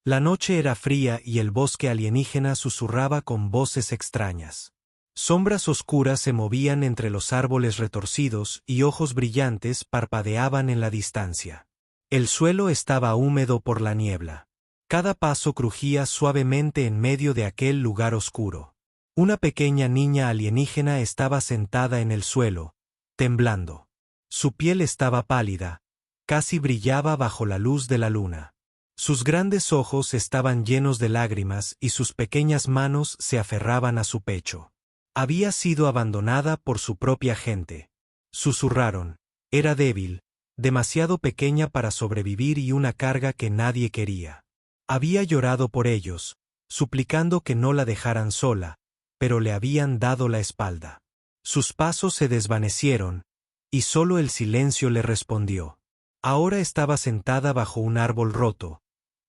La noche era fría y el bosque alienígena susurraba con voces extrañas. Sombras oscuras se movían entre los árboles retorcidos y ojos brillantes parpadeaban en la distancia. El suelo estaba húmedo por la niebla. Cada paso crujía suavemente en medio de aquel lugar oscuro. Una pequeña niña alienígena estaba sentada en el suelo, temblando. Su piel estaba pálida, casi brillaba bajo la luz de la luna. Sus grandes ojos estaban llenos de lágrimas y sus pequeñas manos se aferraban a su pecho. Había sido abandonada por su propia gente. Susurraron. Era débil, demasiado pequeña para sobrevivir y una carga que nadie quería. Había llorado por ellos, suplicando que no la dejaran sola, pero le habían dado la espalda. Sus pasos se desvanecieron, y solo el silencio le respondió. Ahora estaba sentada bajo un árbol roto,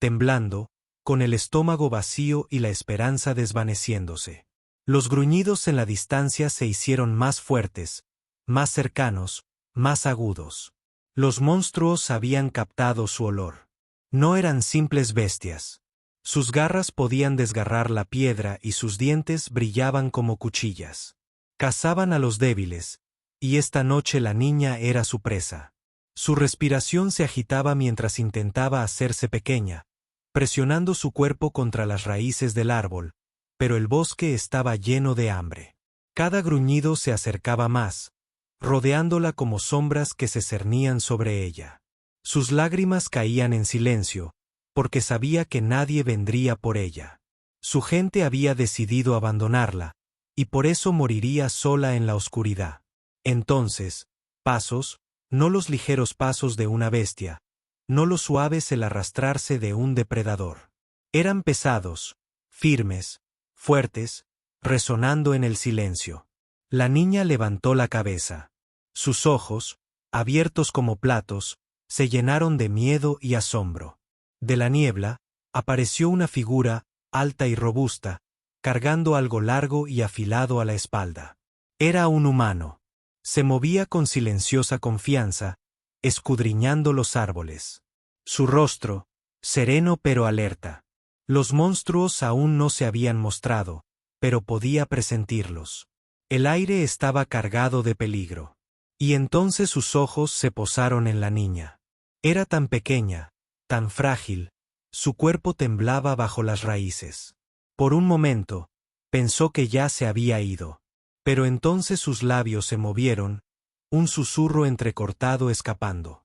temblando, con el estómago vacío y la esperanza desvaneciéndose. Los gruñidos en la distancia se hicieron más fuertes, más cercanos, más agudos. Los monstruos habían captado su olor. No eran simples bestias. Sus garras podían desgarrar la piedra y sus dientes brillaban como cuchillas. Cazaban a los débiles, y esta noche la niña era su presa. Su respiración se agitaba mientras intentaba hacerse pequeña, presionando su cuerpo contra las raíces del árbol, pero el bosque estaba lleno de hambre. Cada gruñido se acercaba más, rodeándola como sombras que se cernían sobre ella. Sus lágrimas caían en silencio, porque sabía que nadie vendría por ella. Su gente había decidido abandonarla, y por eso moriría sola en la oscuridad. Entonces, pasos, no los ligeros pasos de una bestia, no los suaves el arrastrarse de un depredador. Eran pesados, firmes, fuertes, resonando en el silencio. La niña levantó la cabeza. Sus ojos, abiertos como platos, se llenaron de miedo y asombro. De la niebla, apareció una figura, alta y robusta, cargando algo largo y afilado a la espalda. Era un humano. Se movía con silenciosa confianza, escudriñando los árboles. Su rostro, sereno pero alerta. Los monstruos aún no se habían mostrado, pero podía presentirlos. El aire estaba cargado de peligro. Y entonces sus ojos se posaron en la niña. Era tan pequeña, tan frágil, su cuerpo temblaba bajo las raíces. Por un momento, pensó que ya se había ido. Pero entonces sus labios se movieron, un susurro entrecortado escapando.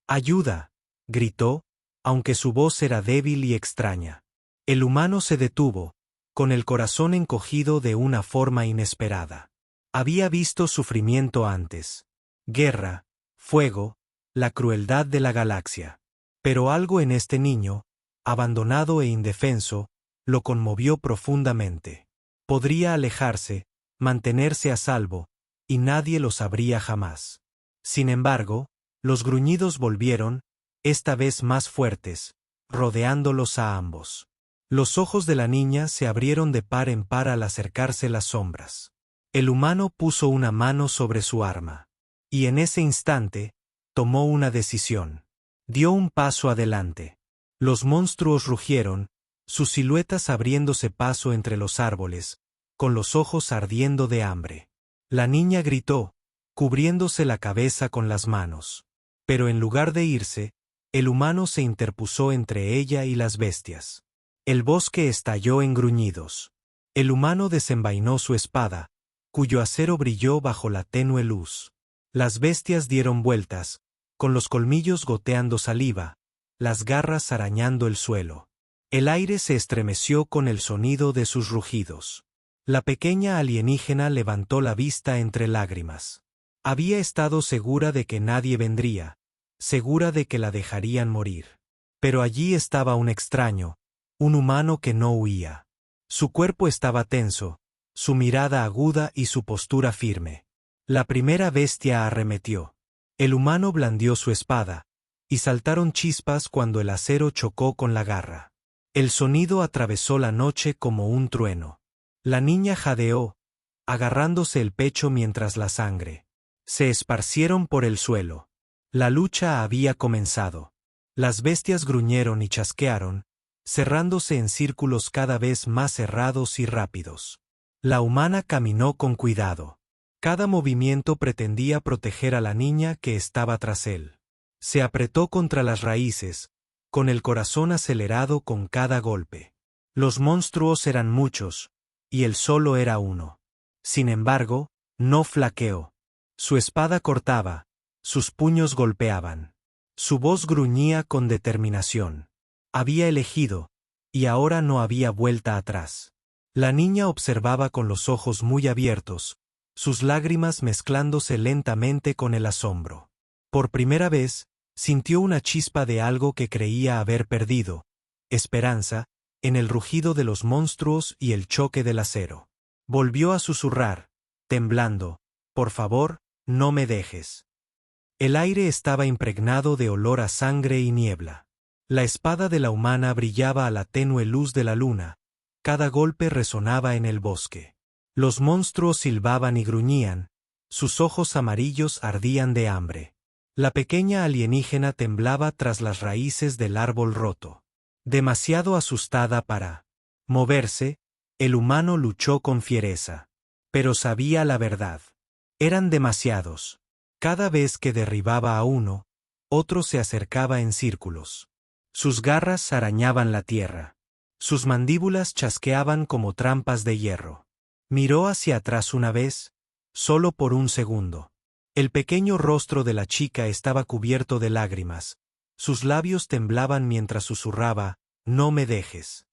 ¡Ayuda!, gritó, aunque su voz era débil y extraña. El humano se detuvo, con el corazón encogido de una forma inesperada. Había visto sufrimiento antes. Guerra, fuego, la crueldad de la galaxia. Pero algo en este niño, abandonado e indefenso, lo conmovió profundamente. Podría alejarse, mantenerse a salvo, y nadie lo sabría jamás. Sin embargo, los gruñidos volvieron, esta vez más fuertes, rodeándolos a ambos. Los ojos de la niña se abrieron de par en par al acercarse las sombras. El humano puso una mano sobre su arma. Y en ese instante, tomó una decisión. Dio un paso adelante. Los monstruos rugieron, sus siluetas abriéndose paso entre los árboles, con los ojos ardiendo de hambre. La niña gritó, cubriéndose la cabeza con las manos. Pero en lugar de irse, el humano se interpuso entre ella y las bestias. El bosque estalló en gruñidos. El humano desenvainó su espada, cuyo acero brilló bajo la tenue luz. Las bestias dieron vueltas, con los colmillos goteando saliva, las garras arañando el suelo. El aire se estremeció con el sonido de sus rugidos. La pequeña alienígena levantó la vista entre lágrimas. Había estado segura de que nadie vendría, segura de que la dejarían morir. Pero allí estaba un extraño, un humano que no huía. Su cuerpo estaba tenso, su mirada aguda y su postura firme. La primera bestia arremetió. El humano blandió su espada, y saltaron chispas cuando el acero chocó con la garra. El sonido atravesó la noche como un trueno. La niña jadeó, agarrándose el pecho mientras la sangre se esparcieron por el suelo. La lucha había comenzado. Las bestias gruñeron y chasquearon, cerrándose en círculos cada vez más cerrados y rápidos. La humana caminó con cuidado. Cada movimiento pretendía proteger a la niña que estaba tras él. Se apretó contra las raíces, con el corazón acelerado con cada golpe. Los monstruos eran muchos, y él solo era uno. Sin embargo, no flaqueó. Su espada cortaba, sus puños golpeaban. Su voz gruñía con determinación. Había elegido, y ahora no había vuelta atrás. La niña observaba con los ojos muy abiertos, sus lágrimas mezclándose lentamente con el asombro. Por primera vez, sintió una chispa de algo que creía haber perdido, esperanza, en el rugido de los monstruos y el choque del acero. Volvió a susurrar, temblando, «Por favor, no me dejes». El aire estaba impregnado de olor a sangre y niebla. La espada de la humana brillaba a la tenue luz de la luna. Cada golpe resonaba en el bosque. Los monstruos silbaban y gruñían, sus ojos amarillos ardían de hambre. La pequeña alienígena temblaba tras las raíces del árbol roto. Demasiado asustada para moverse, el humano luchó con fiereza. Pero sabía la verdad. Eran demasiados. Cada vez que derribaba a uno, otro se acercaba en círculos. Sus garras arañaban la tierra. Sus mandíbulas chasqueaban como trampas de hierro. Miró hacia atrás una vez, solo por un segundo. El pequeño rostro de la chica estaba cubierto de lágrimas. Sus labios temblaban mientras susurraba, «No me dejes».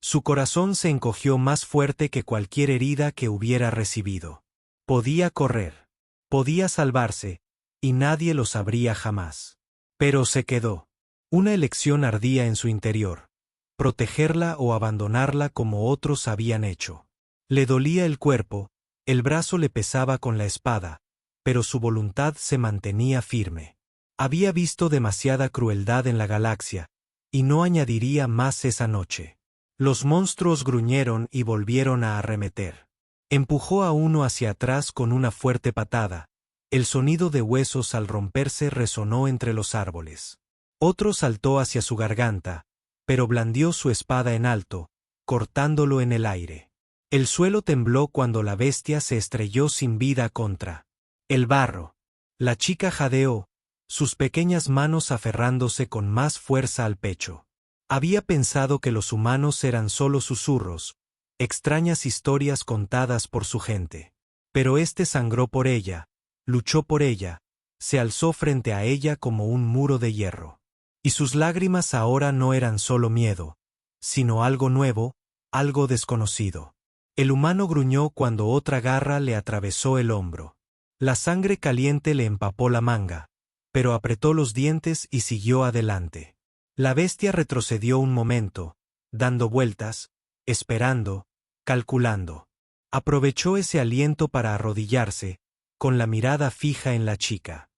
Su corazón se encogió más fuerte que cualquier herida que hubiera recibido. Podía correr. Podía salvarse, y nadie lo sabría jamás. Pero se quedó. Una elección ardía en su interior. Protegerla o abandonarla como otros habían hecho. Le dolía el cuerpo, el brazo le pesaba con la espada, pero su voluntad se mantenía firme. Había visto demasiada crueldad en la galaxia, y no añadiría más esa noche. Los monstruos gruñeron y volvieron a arremeter. Empujó a uno hacia atrás con una fuerte patada. El sonido de huesos al romperse resonó entre los árboles. Otro saltó hacia su garganta, pero blandió su espada en alto, cortándolo en el aire. El suelo tembló cuando la bestia se estrelló sin vida contra el barro. La chica jadeó, sus pequeñas manos aferrándose con más fuerza al pecho. Había pensado que los humanos eran solo susurros, extrañas historias contadas por su gente. Pero este sangró por ella, luchó por ella, se alzó frente a ella como un muro de hierro. Y sus lágrimas ahora no eran solo miedo, sino algo nuevo, algo desconocido. El humano gruñó cuando otra garra le atravesó el hombro. La sangre caliente le empapó la manga, pero apretó los dientes y siguió adelante. La bestia retrocedió un momento, dando vueltas, esperando, calculando. Aprovechó ese aliento para arrodillarse, con la mirada fija en la chica.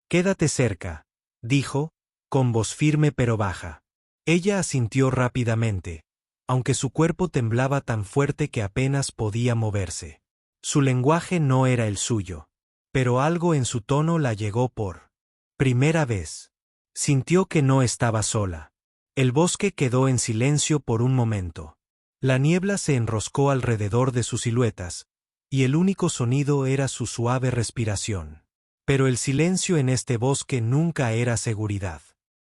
«Quédate cerca», dijo, con voz firme pero baja. Ella asintió rápidamente, aunque su cuerpo temblaba tan fuerte que apenas podía moverse. Su lenguaje no era el suyo, pero algo en su tono la llegó por primera vez. Sintió que no estaba sola. El bosque quedó en silencio por un momento. La niebla se enroscó alrededor de sus siluetas, y el único sonido era su suave respiración. Pero el silencio en este bosque nunca era seguridad.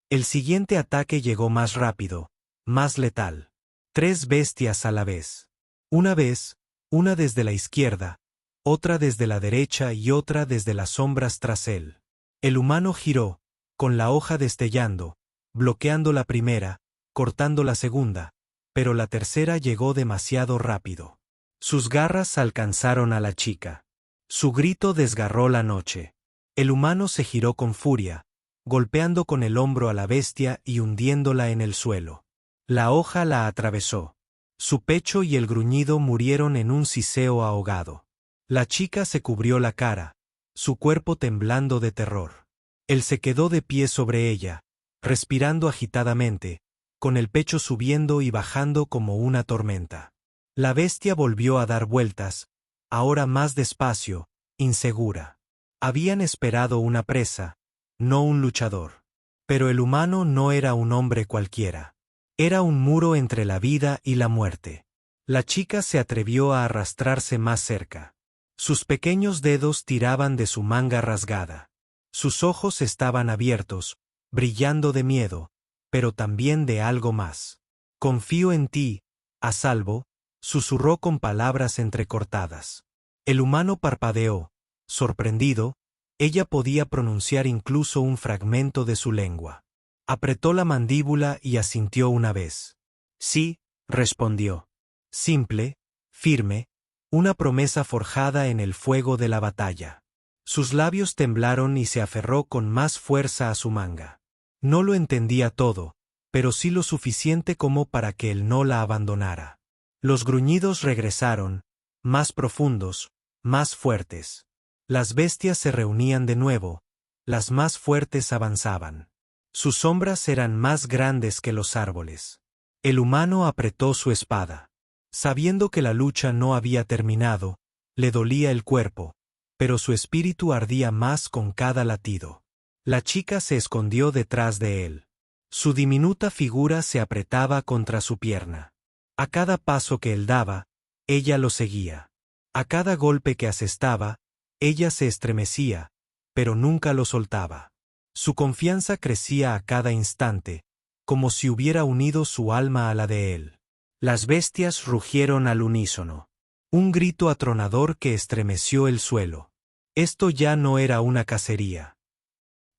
El siguiente ataque llegó más rápido, más letal. 3 bestias a la vez. Una vez, una desde la izquierda, otra desde la derecha y otra desde las sombras tras él. El humano giró, con la hoja destellando, bloqueando la primera, cortando la segunda, pero la tercera llegó demasiado rápido. Sus garras alcanzaron a la chica. Su grito desgarró la noche. El humano se giró con furia, golpeando con el hombro a la bestia y hundiéndola en el suelo. La hoja la atravesó. Su pecho y el gruñido murieron en un siseo ahogado. La chica se cubrió la cara, su cuerpo temblando de terror. Él se quedó de pie sobre ella, respirando agitadamente, con el pecho subiendo y bajando como una tormenta. La bestia volvió a dar vueltas, ahora más despacio, insegura. Habían esperado una presa, no un luchador. Pero el humano no era un hombre cualquiera. Era un muro entre la vida y la muerte. La chica se atrevió a arrastrarse más cerca. Sus pequeños dedos tiraban de su manga rasgada. Sus ojos estaban abiertos, brillando de miedo, pero también de algo más. «Confío en ti, a salvo», susurró con palabras entrecortadas. El humano parpadeó. Sorprendido, ella podía pronunciar incluso un fragmento de su lengua. Apretó la mandíbula y asintió una vez. «Sí», respondió. Simple, firme, una promesa forjada en el fuego de la batalla. Sus labios temblaron y se aferró con más fuerza a su manga. No lo entendía todo, pero sí lo suficiente como para que él no la abandonara. Los gruñidos regresaron, más profundos, más fuertes. Las bestias se reunían de nuevo, las más fuertes avanzaban. Sus sombras eran más grandes que los árboles. El humano apretó su espada. Sabiendo que la lucha no había terminado, le dolía el cuerpo, pero su espíritu ardía más con cada latido. La chica se escondió detrás de él. Su diminuta figura se apretaba contra su pierna. A cada paso que él daba, ella lo seguía. A cada golpe que asestaba, ella se estremecía, pero nunca lo soltaba. Su confianza crecía a cada instante, como si hubiera unido su alma a la de él. Las bestias rugieron al unísono. Un grito atronador que estremeció el suelo. Esto ya no era una cacería.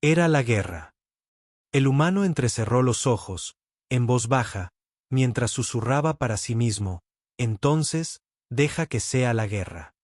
Era la guerra. El humano entrecerró los ojos, en voz baja, mientras susurraba para sí mismo, «Entonces, deja que sea la guerra».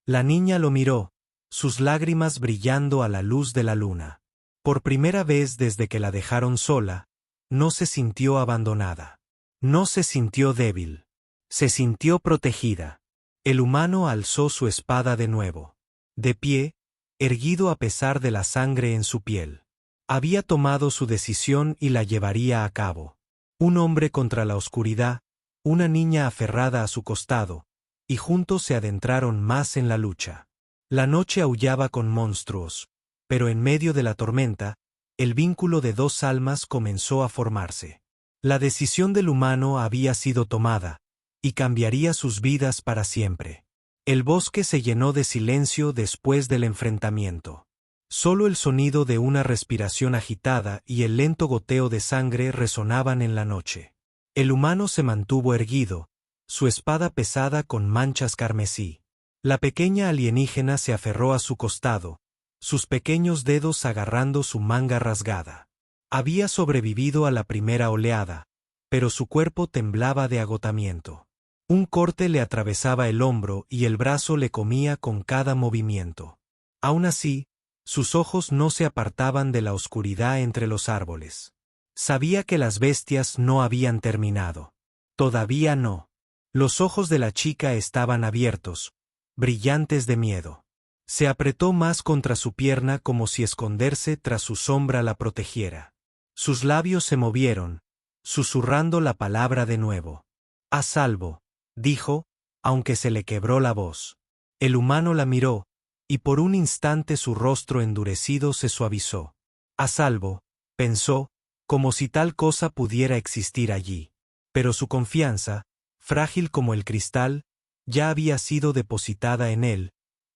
La niña lo miró, sus lágrimas brillando a la luz de la luna. Por primera vez desde que la dejaron sola, no se sintió abandonada. No se sintió débil. Se sintió protegida. El humano alzó su espada de nuevo. De pie, erguido a pesar de la sangre en su piel. Había tomado su decisión y la llevaría a cabo. Un hombre contra la oscuridad, una niña aferrada a su costado, y juntos se adentraron más en la lucha. La noche aullaba con monstruos, pero en medio de la tormenta, el vínculo de dos almas comenzó a formarse. La decisión del humano había sido tomada, y cambiaría sus vidas para siempre. El bosque se llenó de silencio después del enfrentamiento. Solo el sonido de una respiración agitada y el lento goteo de sangre resonaban en la noche. El humano se mantuvo erguido, su espada pesada con manchas carmesí. La pequeña alienígena se aferró a su costado, sus pequeños dedos agarrando su manga rasgada. Había sobrevivido a la primera oleada, pero su cuerpo temblaba de agotamiento. Un corte le atravesaba el hombro y el brazo le comía con cada movimiento. Aún así, sus ojos no se apartaban de la oscuridad entre los árboles. Sabía que las bestias no habían terminado. Todavía no. Los ojos de la chica estaban abiertos, brillantes de miedo. Se apretó más contra su pierna como si esconderse tras su sombra la protegiera. Sus labios se movieron, susurrando la palabra de nuevo. «A salvo», dijo, aunque se le quebró la voz. El humano la miró, y por un instante su rostro endurecido se suavizó. «A salvo», pensó, como si tal cosa pudiera existir allí. Pero su confianza, frágil como el cristal, ya había sido depositada en él,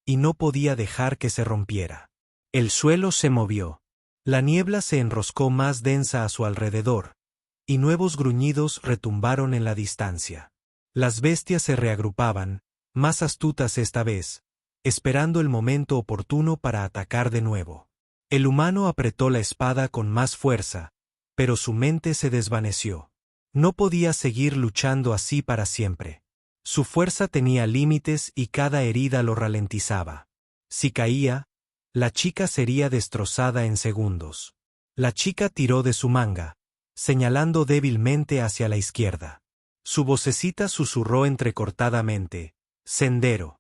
y no podía dejar que se rompiera. El suelo se movió. La niebla se enroscó más densa a su alrededor, y nuevos gruñidos retumbaron en la distancia. Las bestias se reagrupaban, más astutas esta vez, esperando el momento oportuno para atacar de nuevo. El humano apretó la espada con más fuerza, pero su mente se desvaneció. No podía seguir luchando así para siempre. Su fuerza tenía límites y cada herida lo ralentizaba. Si caía, la chica sería destrozada en segundos. La chica tiró de su manga, señalando débilmente hacia la izquierda. Su vocecita susurró entrecortadamente, «Sendero».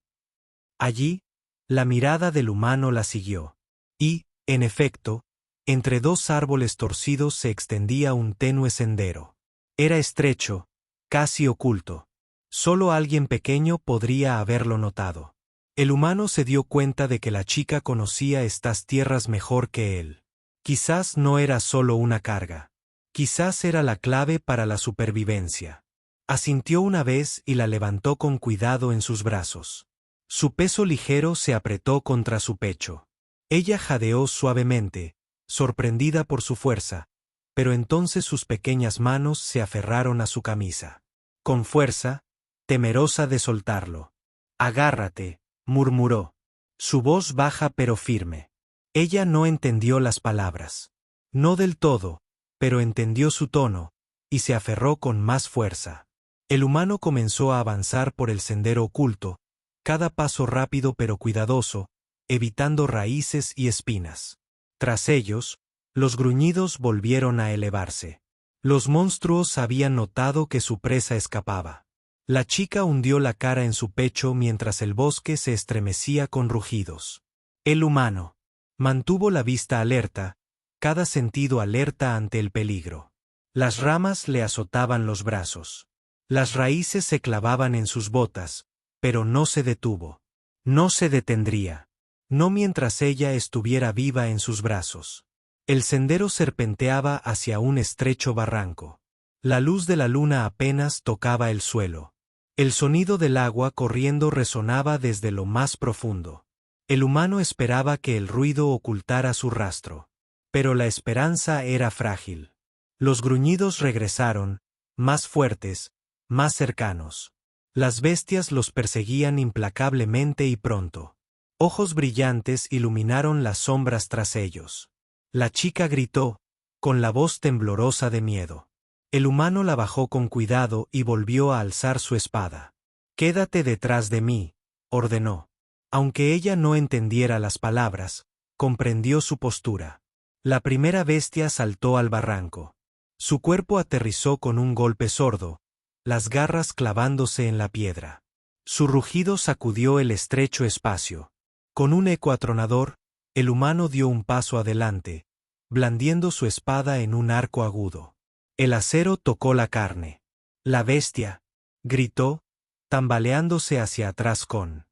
Allí, la mirada del humano la siguió. Y, en efecto, entre dos árboles torcidos se extendía un tenue sendero. Era estrecho, casi oculto. Solo alguien pequeño podría haberlo notado. El humano se dio cuenta de que la chica conocía estas tierras mejor que él. Quizás no era solo una carga. Quizás era la clave para la supervivencia. Asintió una vez y la levantó con cuidado en sus brazos. Su peso ligero se apretó contra su pecho. Ella jadeó suavemente, sorprendida por su fuerza, pero entonces sus pequeñas manos se aferraron a su camisa. Con fuerza, temerosa de soltarlo. «Agárrate», murmuró. Su voz baja pero firme. Ella no entendió las palabras. No del todo, pero entendió su tono, y se aferró con más fuerza. El humano comenzó a avanzar por el sendero oculto, cada paso rápido pero cuidadoso, evitando raíces y espinas. Tras ellos, los gruñidos volvieron a elevarse. Los monstruos habían notado que su presa escapaba. La chica hundió la cara en su pecho mientras el bosque se estremecía con rugidos. El humano mantuvo la vista alerta, cada sentido alerta ante el peligro. Las ramas le azotaban los brazos. Las raíces se clavaban en sus botas, pero no se detuvo. No se detendría. No mientras ella estuviera viva en sus brazos. El sendero serpenteaba hacia un estrecho barranco. La luz de la luna apenas tocaba el suelo. El sonido del agua corriendo resonaba desde lo más profundo. El humano esperaba que el ruido ocultara su rastro. Pero la esperanza era frágil. Los gruñidos regresaron, más fuertes, más cercanos. Las bestias los perseguían implacablemente y pronto. Ojos brillantes iluminaron las sombras tras ellos. La chica gritó, con la voz temblorosa de miedo. El humano la bajó con cuidado y volvió a alzar su espada. «Quédate detrás de mí», ordenó. Aunque ella no entendiera las palabras, comprendió su postura. La primera bestia saltó al barranco. Su cuerpo aterrizó con un golpe sordo, las garras clavándose en la piedra. Su rugido sacudió el estrecho espacio. Con un eco atronador, el humano dio un paso adelante, blandiendo su espada en un arco agudo. El acero tocó la carne. «La bestia», gritó, tambaleándose hacia atrás con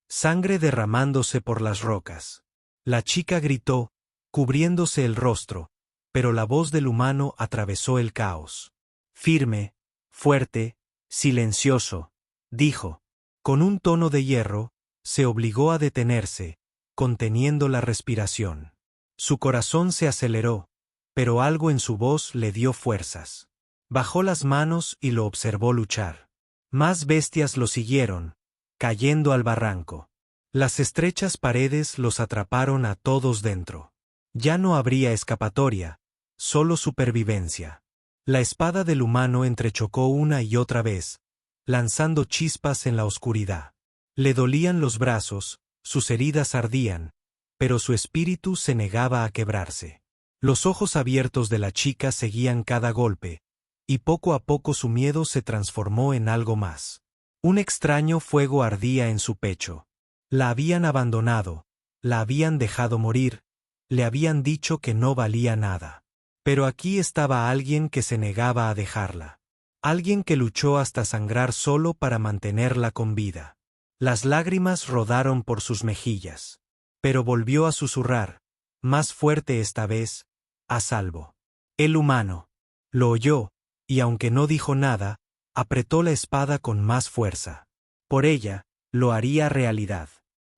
sangre derramándose por las rocas. La chica gritó, cubriéndose el rostro, pero la voz del humano atravesó el caos. «Firme, fuerte, silencioso», dijo. Con un tono de hierro, se obligó a detenerse, conteniendo la respiración. Su corazón se aceleró, pero algo en su voz le dio fuerzas. Bajó las manos y lo observó luchar. Más bestias lo siguieron, cayendo al barranco. Las estrechas paredes los atraparon a todos dentro. Ya no habría escapatoria, solo supervivencia. La espada del humano entrechocó una y otra vez, lanzando chispas en la oscuridad. Le dolían los brazos, sus heridas ardían, pero su espíritu se negaba a quebrarse. Los ojos abiertos de la chica seguían cada golpe, y poco a poco su miedo se transformó en algo más. Un extraño fuego ardía en su pecho. La habían abandonado, la habían dejado morir, le habían dicho que no valía nada. Pero aquí estaba alguien que se negaba a dejarla. Alguien que luchó hasta sangrar solo para mantenerla con vida. Las lágrimas rodaron por sus mejillas. Pero volvió a susurrar, más fuerte esta vez, «a salvo». El humano lo oyó, y aunque no dijo nada, apretó la espada con más fuerza. Por ella, lo haría realidad.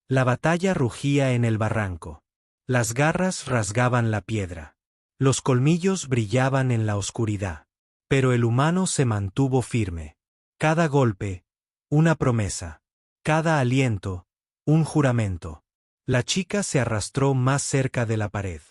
La batalla rugía en el barranco. Las garras rasgaban la piedra. Los colmillos brillaban en la oscuridad. Pero el humano se mantuvo firme. Cada golpe, una promesa. Cada aliento, un juramento. La chica se arrastró más cerca de la pared.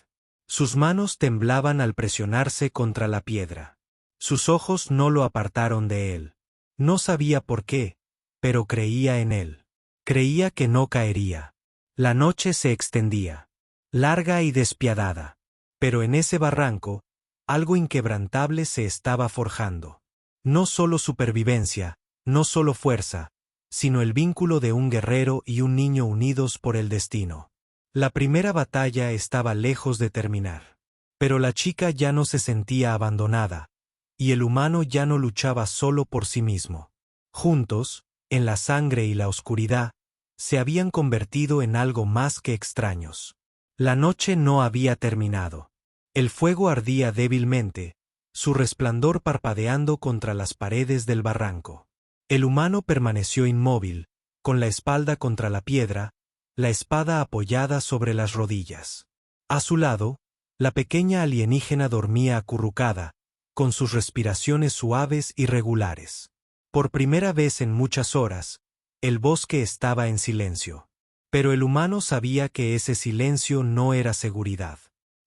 Sus manos temblaban al presionarse contra la piedra. Sus ojos no lo apartaron de él. No sabía por qué, pero creía en él. Creía que no caería. La noche se extendía, larga y despiadada. Pero en ese barranco, algo inquebrantable se estaba forjando. No solo supervivencia, no solo fuerza, sino el vínculo de un guerrero y un niño unidos por el destino. La primera batalla estaba lejos de terminar. Pero la chica ya no se sentía abandonada, y el humano ya no luchaba solo por sí mismo. Juntos, en la sangre y la oscuridad, se habían convertido en algo más que extraños. La noche no había terminado. El fuego ardía débilmente, su resplandor parpadeando contra las paredes del barranco. El humano permaneció inmóvil, con la espalda contra la piedra, la espada apoyada sobre las rodillas. A su lado, la pequeña alienígena dormía acurrucada, con sus respiraciones suaves y regulares. Por primera vez en muchas horas, el bosque estaba en silencio. Pero el humano sabía que ese silencio no era seguridad.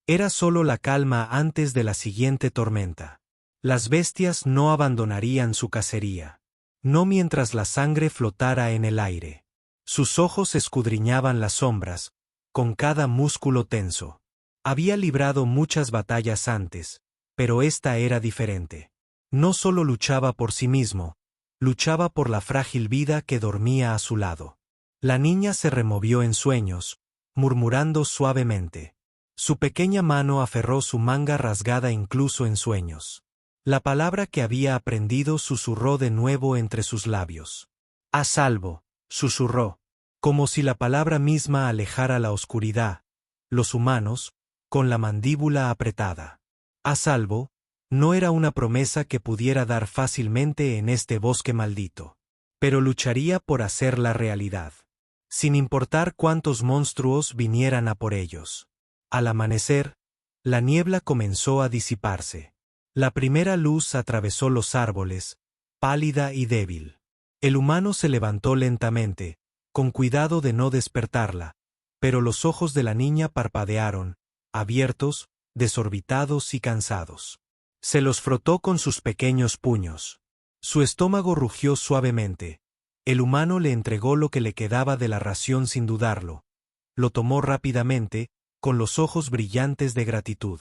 Era solo la calma antes de la siguiente tormenta. Las bestias no abandonarían su cacería. No mientras la sangre flotara en el aire. Sus ojos escudriñaban las sombras, con cada músculo tenso. Había librado muchas batallas antes, pero esta era diferente. No solo luchaba por sí mismo, luchaba por la frágil vida que dormía a su lado. La niña se removió en sueños, murmurando suavemente. Su pequeña mano aferró su manga rasgada incluso en sueños. La palabra que había aprendido susurró de nuevo entre sus labios. A salvo, susurró, como si la palabra misma alejara la oscuridad. Los humanos, con la mandíbula apretada. A salvo, no era una promesa que pudiera dar fácilmente en este bosque maldito. Pero lucharía por hacerla realidad. Sin importar cuántos monstruos vinieran a por ellos. Al amanecer, la niebla comenzó a disiparse. La primera luz atravesó los árboles, pálida y débil. El humano se levantó lentamente, con cuidado de no despertarla, pero los ojos de la niña parpadearon, abiertos, desorbitados y cansados. Se los frotó con sus pequeños puños. Su estómago rugió suavemente. El humano le entregó lo que le quedaba de la ración sin dudarlo. Lo tomó rápidamente, con los ojos brillantes de gratitud.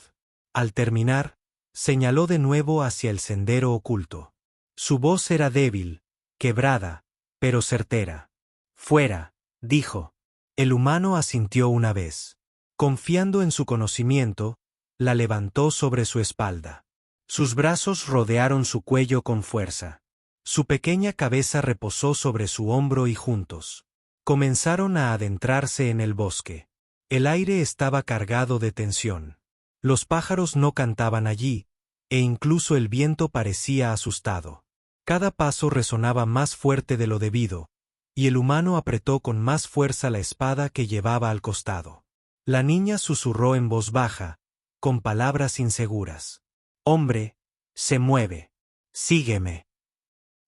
Al terminar, señaló de nuevo hacia el sendero oculto. Su voz era débil, quebrada, pero certera. «Fuera», dijo. El humano asintió una vez. Confiando en su conocimiento, la levantó sobre su espalda. Sus brazos rodearon su cuello con fuerza. Su pequeña cabeza reposó sobre su hombro y juntos comenzaron a adentrarse en el bosque. El aire estaba cargado de tensión. Los pájaros no cantaban allí, e incluso el viento parecía asustado. Cada paso resonaba más fuerte de lo debido, y el humano apretó con más fuerza la espada que llevaba al costado. La niña susurró en voz baja, con palabras inseguras. «Hombre, se mueve. Sígueme».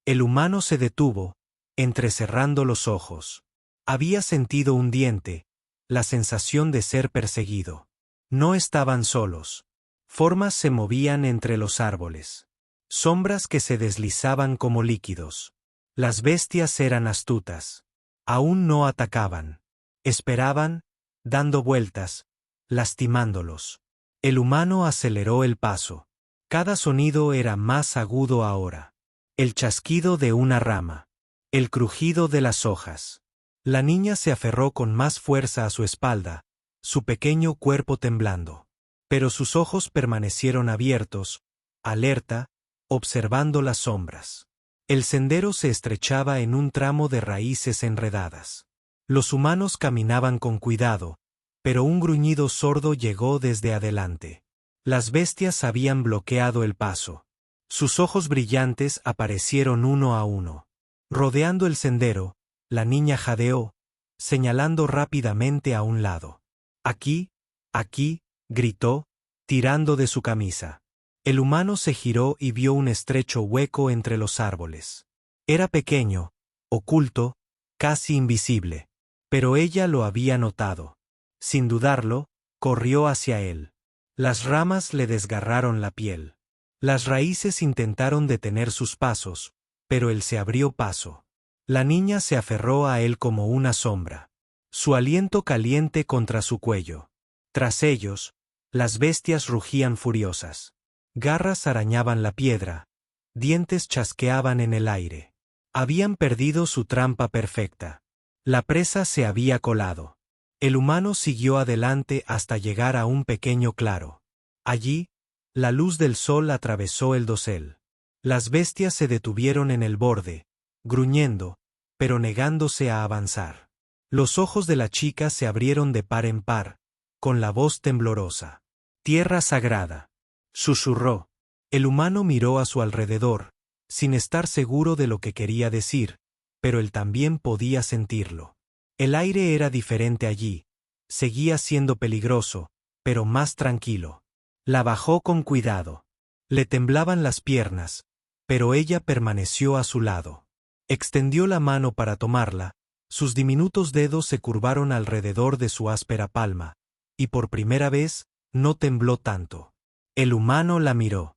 El humano se detuvo, entrecerrando los ojos. Había sentido un diente, la sensación de ser perseguido. No estaban solos. Formas se movían entre los árboles. Sombras que se deslizaban como líquidos. Las bestias eran astutas. Aún no atacaban. Esperaban, dando vueltas, lastimándolos. El humano aceleró el paso. Cada sonido era más agudo ahora. El chasquido de una rama. El crujido de las hojas. La niña se aferró con más fuerza a su espalda, su pequeño cuerpo temblando. Pero sus ojos permanecieron abiertos, alerta, observando las sombras. El sendero se estrechaba en un tramo de raíces enredadas. Los humanos caminaban con cuidado, pero un gruñido sordo llegó desde adelante. Las bestias habían bloqueado el paso. Sus ojos brillantes aparecieron uno a uno. Rodeando el sendero, la niña jadeó, señalando rápidamente a un lado. «Aquí, aquí», gritó, tirando de su camisa. El humano se giró y vio un estrecho hueco entre los árboles. Era pequeño, oculto, casi invisible. Pero ella lo había notado. Sin dudarlo, corrió hacia él. Las ramas le desgarraron la piel. Las raíces intentaron detener sus pasos, pero él se abrió paso. La niña se aferró a él como una sombra. Su aliento caliente contra su cuello. Tras ellos, las bestias rugían furiosas. Garras arañaban la piedra, dientes chasqueaban en el aire. Habían perdido su trampa perfecta. La presa se había colado. El humano siguió adelante hasta llegar a un pequeño claro. Allí, la luz del sol atravesó el dosel. Las bestias se detuvieron en el borde, gruñendo, pero negándose a avanzar. Los ojos de la chica se abrieron de par en par, con la voz temblorosa. «Tierra sagrada», susurró. El humano miró a su alrededor, sin estar seguro de lo que quería decir, pero él también podía sentirlo. El aire era diferente allí, seguía siendo peligroso, pero más tranquilo. La bajó con cuidado. Le temblaban las piernas, pero ella permaneció a su lado. Extendió la mano para tomarla, sus diminutos dedos se curvaron alrededor de su áspera palma, y por primera vez, no tembló tanto. El humano la miró.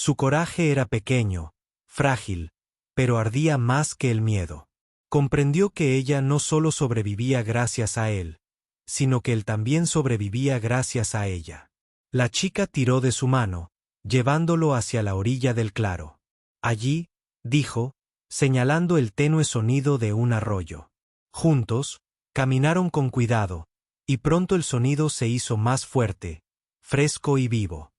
Su coraje era pequeño, frágil, pero ardía más que el miedo. Comprendió que ella no solo sobrevivía gracias a él, sino que él también sobrevivía gracias a ella. La chica tiró de su mano, llevándolo hacia la orilla del claro. Allí, dijo, señalando el tenue sonido de un arroyo. Juntos, caminaron con cuidado, y pronto el sonido se hizo más fuerte, fresco y vivo.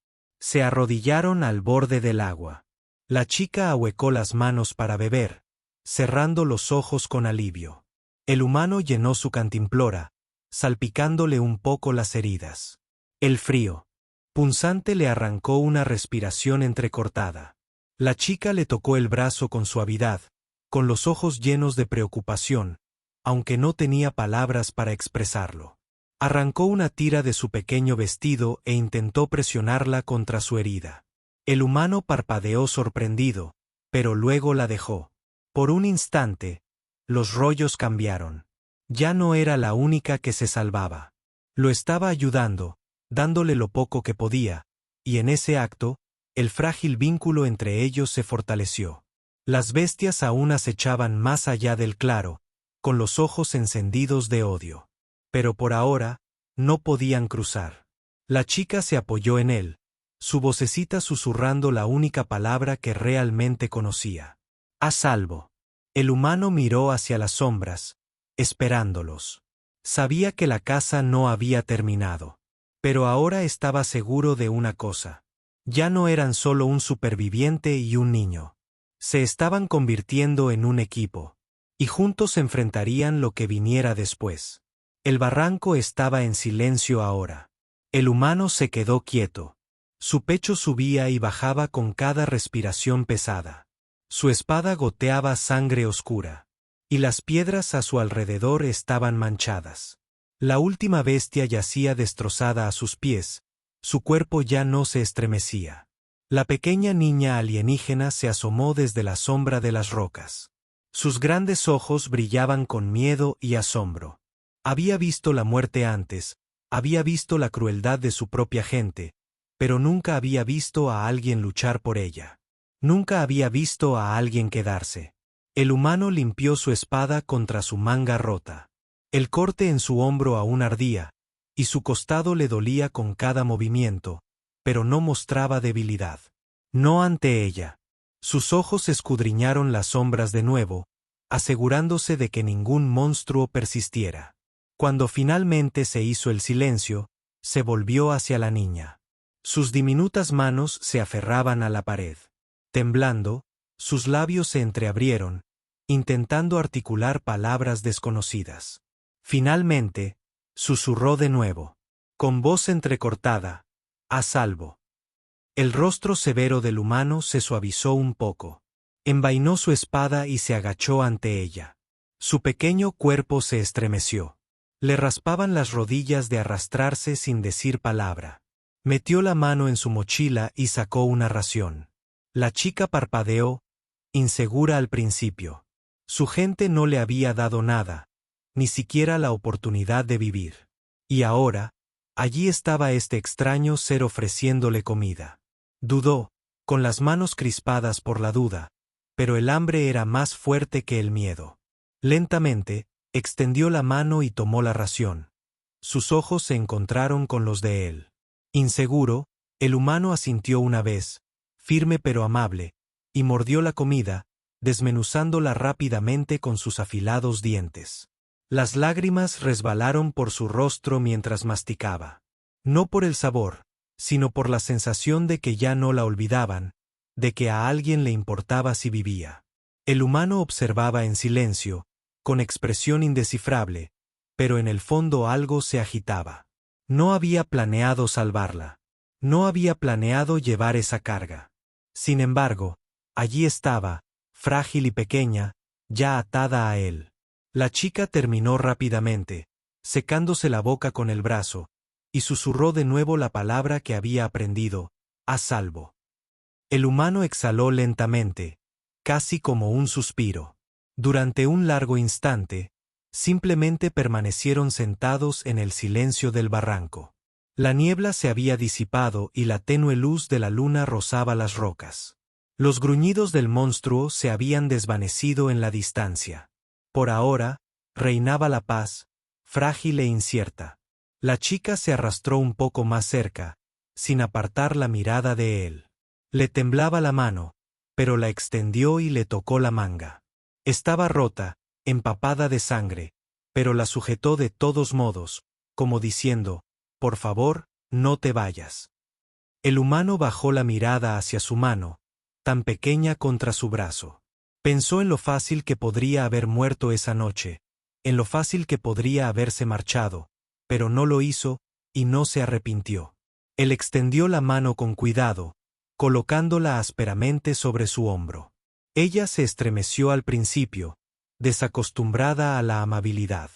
Se arrodillaron al borde del agua. La chica ahuecó las manos para beber, cerrando los ojos con alivio. El humano llenó su cantimplora, salpicándole un poco las heridas. El frío punzante le arrancó una respiración entrecortada. La chica le tocó el brazo con suavidad, con los ojos llenos de preocupación, aunque no tenía palabras para expresarlo. Arrancó una tira de su pequeño vestido e intentó presionarla contra su herida. El humano parpadeó sorprendido, pero luego la dejó. Por un instante, los rollos cambiaron. Ya no era la única que se salvaba. Lo estaba ayudando, dándole lo poco que podía, y en ese acto, el frágil vínculo entre ellos se fortaleció. Las bestias aún acechaban más allá del claro, con los ojos encendidos de odio. Pero por ahora, no podían cruzar. La chica se apoyó en él, su vocecita susurrando la única palabra que realmente conocía. A salvo. El humano miró hacia las sombras, esperándolos. Sabía que la caza no había terminado. Pero ahora estaba seguro de una cosa. Ya no eran solo un superviviente y un niño. Se estaban convirtiendo en un equipo. Y juntos enfrentarían lo que viniera después. El barranco estaba en silencio ahora. El humano se quedó quieto. Su pecho subía y bajaba con cada respiración pesada. Su espada goteaba sangre oscura. Y las piedras a su alrededor estaban manchadas. La última bestia yacía destrozada a sus pies, su cuerpo ya no se estremecía. La pequeña niña alienígena se asomó desde la sombra de las rocas. Sus grandes ojos brillaban con miedo y asombro. Había visto la muerte antes, había visto la crueldad de su propia gente, pero nunca había visto a alguien luchar por ella. Nunca había visto a alguien quedarse. El humano limpió su espada contra su manga rota. El corte en su hombro aún ardía, y su costado le dolía con cada movimiento, pero no mostraba debilidad. No ante ella. Sus ojos escudriñaron las sombras de nuevo, asegurándose de que ningún monstruo persistiera. Cuando finalmente se hizo el silencio, se volvió hacia la niña. Sus diminutas manos se aferraban a la pared. Temblando, sus labios se entreabrieron, intentando articular palabras desconocidas. Finalmente, susurró de nuevo, con voz entrecortada, a salvo. El rostro severo del humano se suavizó un poco. Envainó su espada y se agachó ante ella. Su pequeño cuerpo se estremeció. Le raspaban las rodillas de arrastrarse sin decir palabra. Metió la mano en su mochila y sacó una ración. La chica parpadeó, insegura al principio. Su gente no le había dado nada, ni siquiera la oportunidad de vivir. Y ahora, allí estaba este extraño ser ofreciéndole comida. Dudó, con las manos crispadas por la duda, pero el hambre era más fuerte que el miedo. Lentamente, extendió la mano y tomó la ración. Sus ojos se encontraron con los de él. Inseguro, el humano asintió una vez, firme pero amable, y mordió la comida, desmenuzándola rápidamente con sus afilados dientes. Las lágrimas resbalaron por su rostro mientras masticaba. No por el sabor, sino por la sensación de que ya no la olvidaban, de que a alguien le importaba si vivía. El humano observaba en silencio, con expresión indescifrable, pero en el fondo algo se agitaba. No había planeado salvarla. No había planeado llevar esa carga. Sin embargo, allí estaba, frágil y pequeña, ya atada a él. La chica terminó rápidamente, secándose la boca con el brazo, y susurró de nuevo la palabra que había aprendido: a salvo. El humano exhaló lentamente, casi como un suspiro. Durante un largo instante, simplemente permanecieron sentados en el silencio del barranco. La niebla se había disipado y la tenue luz de la luna rozaba las rocas. Los gruñidos del monstruo se habían desvanecido en la distancia. Por ahora, reinaba la paz, frágil e incierta. La chica se arrastró un poco más cerca, sin apartar la mirada de él. Le temblaba la mano, pero la extendió y le tocó la manga. Estaba rota, empapada de sangre, pero la sujetó de todos modos, como diciendo: por favor, no te vayas. El humano bajó la mirada hacia su mano, tan pequeña contra su brazo. Pensó en lo fácil que podría haber muerto esa noche, en lo fácil que podría haberse marchado, pero no lo hizo, y no se arrepintió. Él extendió la mano con cuidado, colocándola ásperamente sobre su hombro. Ella se estremeció al principio, desacostumbrada a la amabilidad.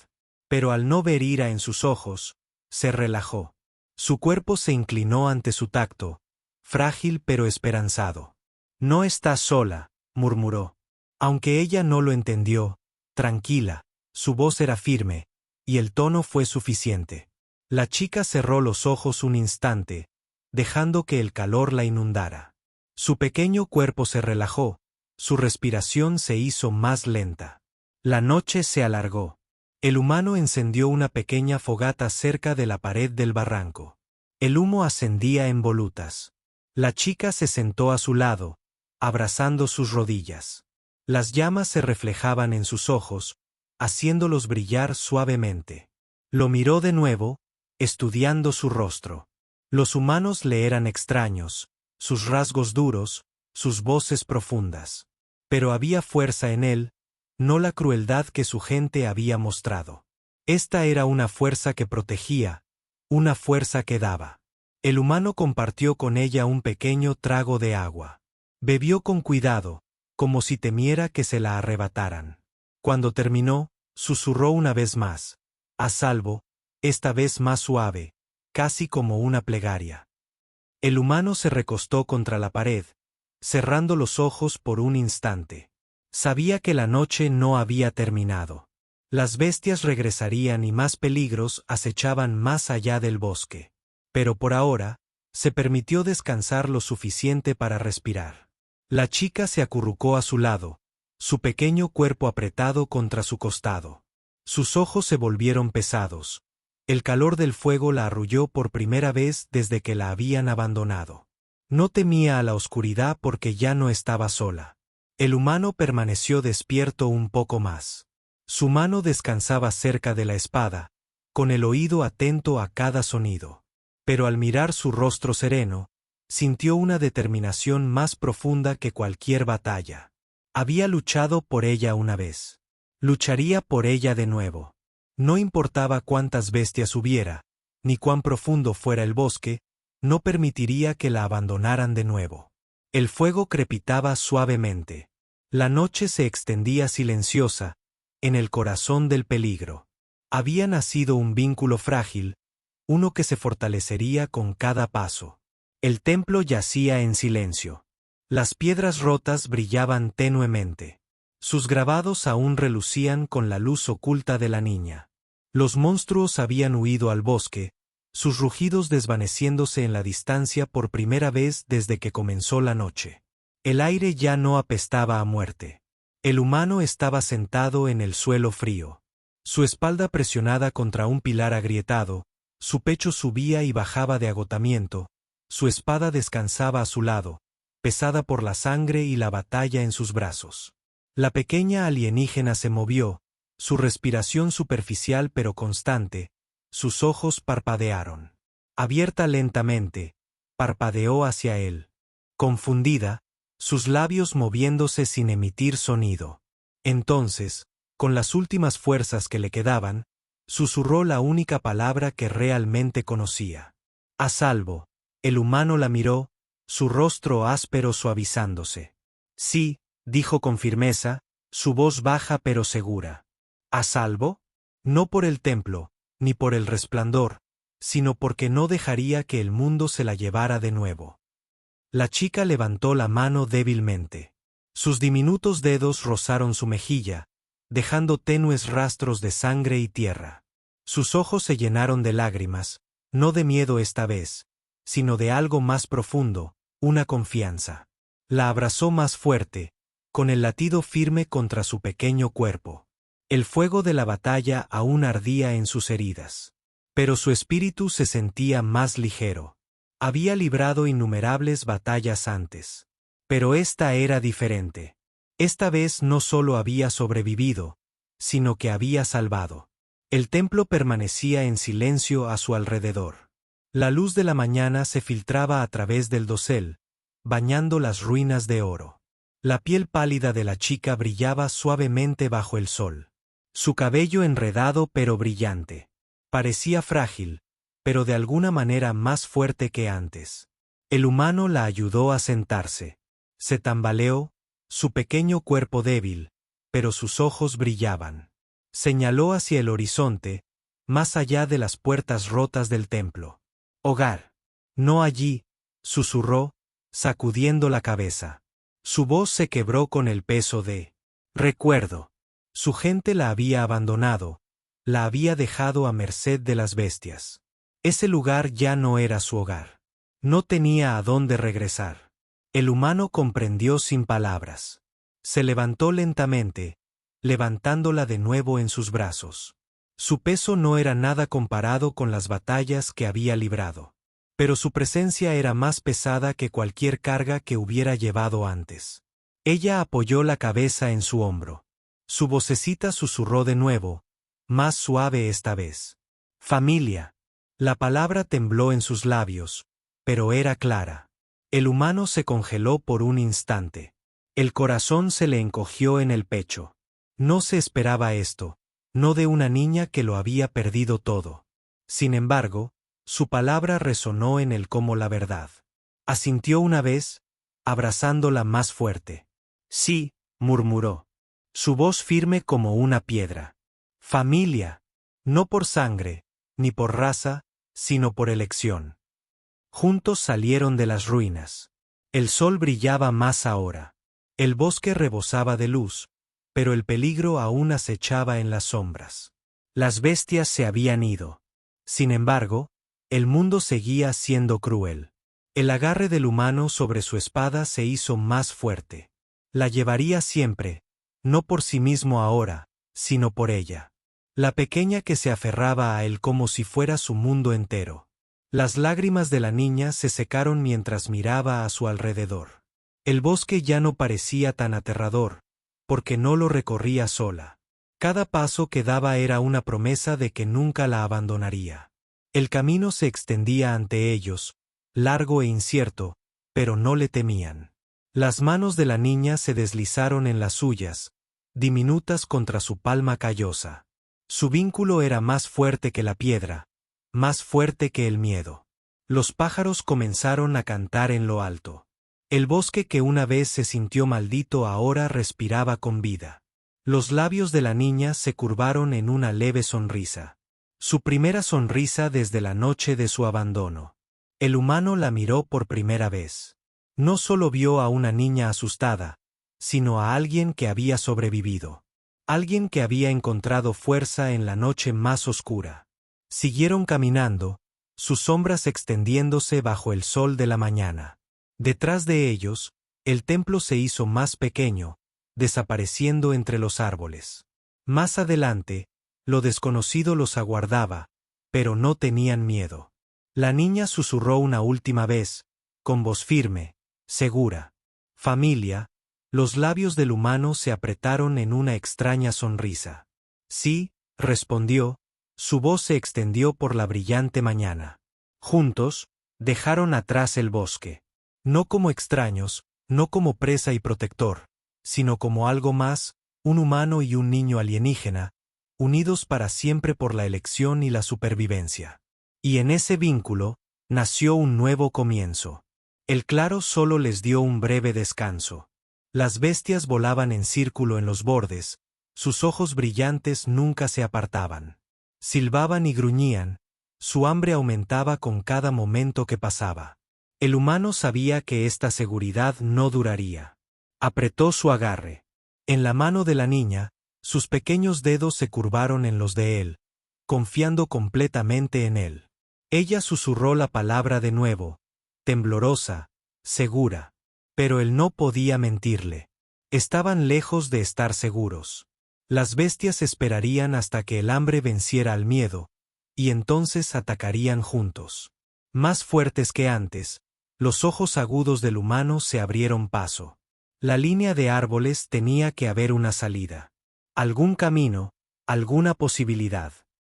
Pero al no ver ira en sus ojos, se relajó. Su cuerpo se inclinó ante su tacto, frágil pero esperanzado. No estás sola, murmuró. Aunque ella no lo entendió, tranquila, su voz era firme, y el tono fue suficiente. La chica cerró los ojos un instante, dejando que el calor la inundara. Su pequeño cuerpo se relajó, su respiración se hizo más lenta. La noche se alargó. El humano encendió una pequeña fogata cerca de la pared del barranco. El humo ascendía en volutas. La chica se sentó a su lado, abrazando sus rodillas. Las llamas se reflejaban en sus ojos, haciéndolos brillar suavemente. Lo miró de nuevo, estudiando su rostro. Los humanos le eran extraños, sus rasgos duros, sus voces profundas. Pero había fuerza en él, no la crueldad que su gente había mostrado. Esta era una fuerza que protegía, una fuerza que daba. El humano compartió con ella un pequeño trago de agua. Bebió con cuidado, como si temiera que se la arrebataran. Cuando terminó, susurró una vez más: a salvo, esta vez más suave, casi como una plegaria. El humano se recostó contra la pared, cerrando los ojos por un instante. Sabía que la noche no había terminado. Las bestias regresarían y más peligros acechaban más allá del bosque. Pero por ahora, se permitió descansar lo suficiente para respirar. La chica se acurrucó a su lado, su pequeño cuerpo apretado contra su costado. Sus ojos se volvieron pesados. El calor del fuego la arrulló por primera vez desde que la habían abandonado. No temía a la oscuridad porque ya no estaba sola. El humano permaneció despierto un poco más. Su mano descansaba cerca de la espada, con el oído atento a cada sonido. Pero al mirar su rostro sereno, sintió una determinación más profunda que cualquier batalla. Había luchado por ella una vez. Lucharía por ella de nuevo. No importaba cuántas bestias hubiera, ni cuán profundo fuera el bosque, no permitiría que la abandonaran de nuevo. El fuego crepitaba suavemente. La noche se extendía silenciosa, en el corazón del peligro. Había nacido un vínculo frágil, uno que se fortalecería con cada paso. El templo yacía en silencio. Las piedras rotas brillaban tenuemente. Sus grabados aún relucían con la luz oculta de la niña. Los monstruos habían huido al bosque, sus rugidos desvaneciéndose en la distancia por primera vez desde que comenzó la noche. El aire ya no apestaba a muerte. El humano estaba sentado en el suelo frío. Su espalda presionada contra un pilar agrietado, su pecho subía y bajaba de agotamiento, su espada descansaba a su lado, pesada por la sangre y la batalla en sus brazos. La pequeña alienígena se movió, su respiración superficial pero constante, sus ojos parpadearon. Abierta lentamente, parpadeó hacia él. Confundida, sus labios moviéndose sin emitir sonido. Entonces, con las últimas fuerzas que le quedaban, susurró la única palabra que realmente conocía. A salvo. El humano la miró, su rostro áspero suavizándose. Sí, dijo con firmeza, su voz baja pero segura. ¿A salvo? No por el templo, ni por el resplandor, sino porque no dejaría que el mundo se la llevara de nuevo. La chica levantó la mano débilmente. Sus diminutos dedos rozaron su mejilla, dejando tenues rastros de sangre y tierra. Sus ojos se llenaron de lágrimas, no de miedo esta vez, sino de algo más profundo, una confianza. La abrazó más fuerte, con el latido firme contra su pequeño cuerpo. El fuego de la batalla aún ardía en sus heridas. Pero su espíritu se sentía más ligero. Había librado innumerables batallas antes. Pero esta era diferente. Esta vez no solo había sobrevivido, sino que había salvado. El templo permanecía en silencio a su alrededor. La luz de la mañana se filtraba a través del dosel, bañando las ruinas de oro. La piel pálida de la chica brillaba suavemente bajo el sol. Su cabello enredado pero brillante. Parecía frágil, pero de alguna manera más fuerte que antes. El humano la ayudó a sentarse. Se tambaleó, su pequeño cuerpo débil, pero sus ojos brillaban. Señaló hacia el horizonte, más allá de las puertas rotas del templo. Hogar. No allí, susurró, sacudiendo la cabeza. Su voz se quebró con el peso de recuerdo. Su gente la había abandonado, la había dejado a merced de las bestias. Ese lugar ya no era su hogar. No tenía a dónde regresar. El humano comprendió sin palabras. Se levantó lentamente, levantándola de nuevo en sus brazos. Su peso no era nada comparado con las batallas que había librado. Pero su presencia era más pesada que cualquier carga que hubiera llevado antes. Ella apoyó la cabeza en su hombro. Su vocecita susurró de nuevo, más suave esta vez. Familia. La palabra tembló en sus labios, pero era clara. El humano se congeló por un instante. El corazón se le encogió en el pecho. No se esperaba esto, no de una niña que lo había perdido todo. Sin embargo, su palabra resonó en él como la verdad. Asintió una vez, abrazándola más fuerte. Sí, murmuró. Su voz firme como una piedra. Familia. No por sangre, ni por raza, sino por elección. Juntos salieron de las ruinas. El sol brillaba más ahora. El bosque rebosaba de luz, pero el peligro aún acechaba en las sombras. Las bestias se habían ido. Sin embargo, el mundo seguía siendo cruel. El agarre del humano sobre su espada se hizo más fuerte. La llevaría siempre, no por sí mismo ahora, sino por ella. La pequeña que se aferraba a él como si fuera su mundo entero. Las lágrimas de la niña se secaron mientras miraba a su alrededor. El bosque ya no parecía tan aterrador, porque no lo recorría sola. Cada paso que daba era una promesa de que nunca la abandonaría. El camino se extendía ante ellos, largo e incierto, pero no le temían. Las manos de la niña se deslizaron en las suyas, diminutas contra su palma callosa. Su vínculo era más fuerte que la piedra, más fuerte que el miedo. Los pájaros comenzaron a cantar en lo alto. El bosque que una vez se sintió maldito ahora respiraba con vida. Los labios de la niña se curvaron en una leve sonrisa. Su primera sonrisa desde la noche de su abandono. El humano la miró por primera vez. No solo vio a una niña asustada, sino a alguien que había sobrevivido. Alguien que había encontrado fuerza en la noche más oscura. Siguieron caminando, sus sombras extendiéndose bajo el sol de la mañana. Detrás de ellos, el templo se hizo más pequeño, desapareciendo entre los árboles. Más adelante, lo desconocido los aguardaba, pero no tenían miedo. La niña susurró una última vez, con voz firme, segura. Familia. Los labios del humano se apretaron en una extraña sonrisa. Sí, respondió, su voz se extendió por la brillante mañana. Juntos, dejaron atrás el bosque. No como extraños, no como presa y protector, sino como algo más, un humano y un niño alienígena, unidos para siempre por la elección y la supervivencia. Y en ese vínculo, nació un nuevo comienzo. El claro solo les dio un breve descanso. Las bestias volaban en círculo en los bordes, sus ojos brillantes nunca se apartaban. Silbaban y gruñían, su hambre aumentaba con cada momento que pasaba. El humano sabía que esta seguridad no duraría. Apretó su agarre. En la mano de la niña, sus pequeños dedos se curvaron en los de él, confiando completamente en él. Ella susurró la palabra de nuevo, temblorosa, segura. Pero él no podía mentirle. Estaban lejos de estar seguros. Las bestias esperarían hasta que el hambre venciera al miedo, y entonces atacarían juntos. Más fuertes que antes, los ojos agudos del humano se abrieron paso. La línea de árboles tenía que haber una salida. Algún camino, alguna posibilidad.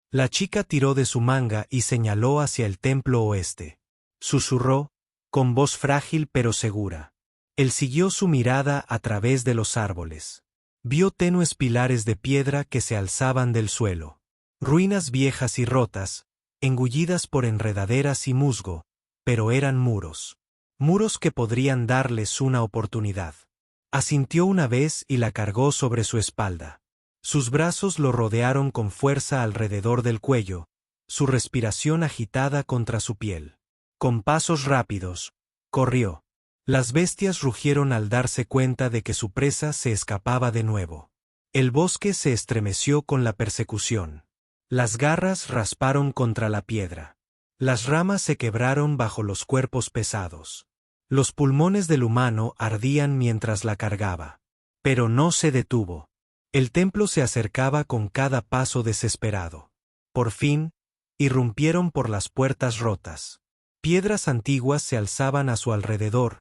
La chica tiró de su manga y señaló hacia el templo oeste. Susurró, con voz frágil pero segura. Él siguió su mirada a través de los árboles. Vio tenues pilares de piedra que se alzaban del suelo. Ruinas viejas y rotas, engullidas por enredaderas y musgo, pero eran muros. Muros que podrían darles una oportunidad. Asintió una vez y la cargó sobre su espalda. Sus brazos lo rodearon con fuerza alrededor del cuello, su respiración agitada contra su piel. Con pasos rápidos, corrió. Las bestias rugieron al darse cuenta de que su presa se escapaba de nuevo. El bosque se estremeció con la persecución. Las garras rasparon contra la piedra. Las ramas se quebraron bajo los cuerpos pesados. Los pulmones del humano ardían mientras la cargaba. Pero no se detuvo. El templo se acercaba con cada paso desesperado. Por fin, irrumpieron por las puertas rotas. Piedras antiguas se alzaban a su alrededor,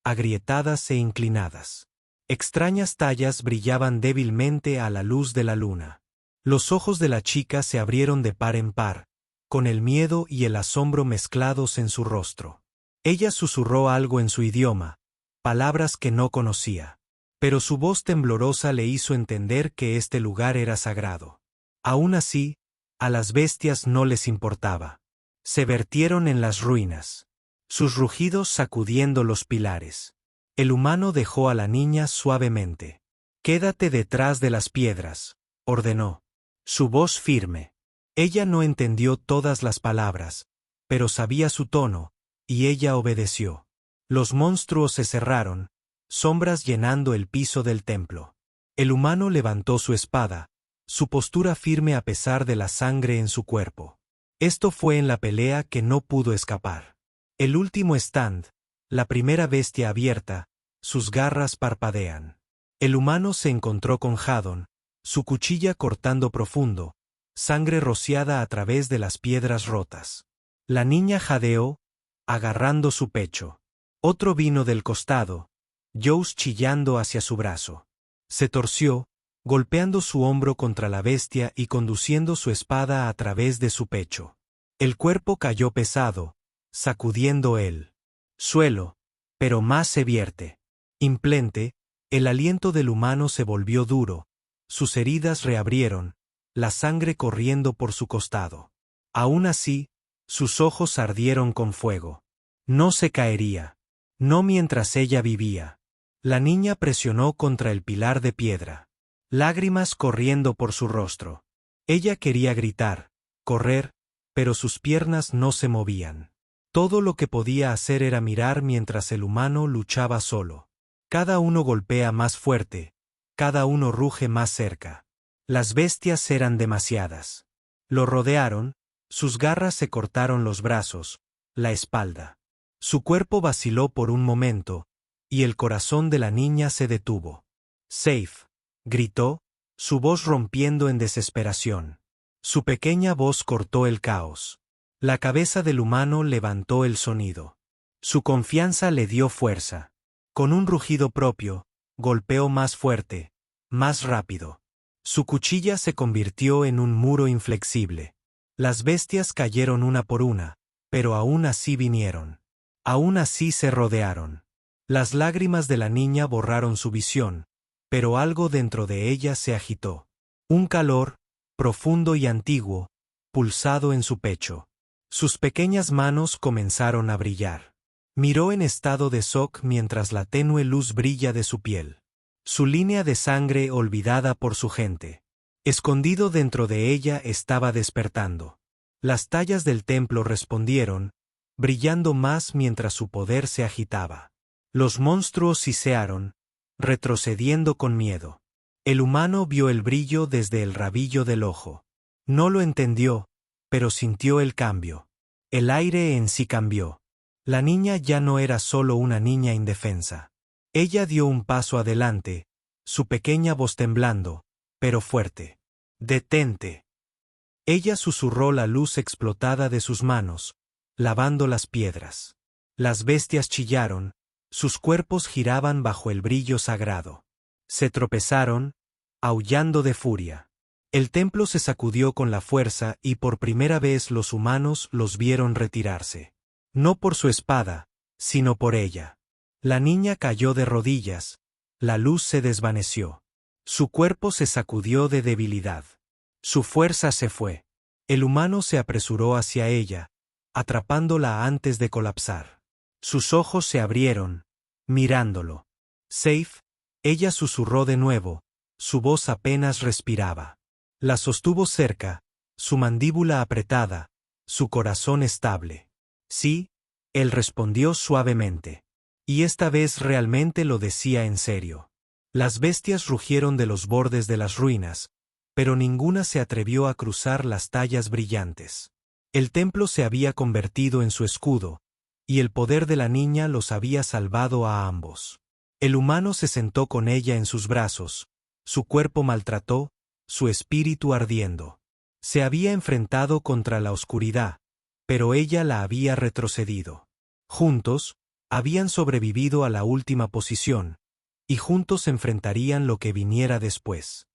agrietadas e inclinadas. Extrañas tallas brillaban débilmente a la luz de la luna. Los ojos de la chica se abrieron de par en par, con el miedo y el asombro mezclados en su rostro. Ella susurró algo en su idioma, palabras que no conocía. Pero su voz temblorosa le hizo entender que este lugar era sagrado. Aún así, a las bestias no les importaba. Se vertieron en las ruinas. Sus rugidos sacudiendo los pilares. El humano dejó a la niña suavemente. «Quédate detrás de las piedras», ordenó. Su voz firme. Ella no entendió todas las palabras, pero sabía su tono, y ella obedeció. Los monstruos se cerraron, sombras llenando el piso del templo. El humano levantó su espada, su postura firme a pesar de la sangre en su cuerpo. Esto fue en la pelea que no pudo escapar. El último stand, la primera bestia abierta, sus garras parpadean. El humano se encontró con Haddon, su cuchilla cortando profundo, sangre rociada a través de las piedras rotas. La niña jadeó, agarrando su pecho. Otro vino del costado, Jones chillando hacia su brazo. Se torció, golpeando su hombro contra la bestia y conduciendo su espada a través de su pecho. El cuerpo cayó pesado, sacudiendo el suelo, pero más se vierte. Implente, el aliento del humano se volvió duro, sus heridas reabrieron, la sangre corriendo por su costado. Aún así, sus ojos ardieron con fuego. No se caería. No mientras ella vivía. La niña presionó contra el pilar de piedra. Lágrimas corriendo por su rostro. Ella quería gritar, correr, pero sus piernas no se movían. Todo lo que podía hacer era mirar mientras el humano luchaba solo. Cada uno golpea más fuerte, cada uno ruge más cerca. Las bestias eran demasiadas. Lo rodearon, sus garras se cortaron los brazos, la espalda. Su cuerpo vaciló por un momento, y el corazón de la niña se detuvo. «Safe», gritó, su voz rompiendo en desesperación. Su pequeña voz cortó el caos. La cabeza del humano levantó el sonido. Su confianza le dio fuerza. Con un rugido propio, golpeó más fuerte, más rápido. Su cuchilla se convirtió en un muro inflexible. Las bestias cayeron una por una, pero aún así vinieron. Aún así se rodearon. Las lágrimas de la niña borraron su visión, pero algo dentro de ella se agitó. Un calor, profundo y antiguo, pulsado en su pecho. Sus pequeñas manos comenzaron a brillar. Miró en estado de shock mientras la tenue luz brilla de su piel. Su línea de sangre olvidada por su gente. Escondido dentro de ella estaba despertando. Las tallas del templo respondieron, brillando más mientras su poder se agitaba. Los monstruos sisearon, retrocediendo con miedo. El humano vio el brillo desde el rabillo del ojo. No lo entendió, pero sintió el cambio. El aire en sí cambió. La niña ya no era solo una niña indefensa. Ella dio un paso adelante, su pequeña voz temblando, pero fuerte. «Detente». Ella susurró la luz explotada de sus manos, lavando las piedras. Las bestias chillaron, sus cuerpos giraban bajo el brillo sagrado. Se tropezaron, aullando de furia. El templo se sacudió con la fuerza y por primera vez los humanos los vieron retirarse. No por su espada, sino por ella. La niña cayó de rodillas, la luz se desvaneció. Su cuerpo se sacudió de debilidad. Su fuerza se fue. El humano se apresuró hacia ella, atrapándola antes de colapsar. Sus ojos se abrieron, mirándolo. «Safe», ella susurró de nuevo, su voz apenas respiraba. La sostuvo cerca, su mandíbula apretada, su corazón estable. «Sí», él respondió suavemente. Y esta vez realmente lo decía en serio. Las bestias rugieron de los bordes de las ruinas, pero ninguna se atrevió a cruzar las tallas brillantes. El templo se había convertido en su escudo, y el poder de la niña los había salvado a ambos. El humano se sentó con ella en sus brazos, su cuerpo maltrató, su espíritu ardiendo. Se había enfrentado contra la oscuridad, pero ella la había retrocedido. Juntos, habían sobrevivido a la última posición, y juntos enfrentarían lo que viniera después.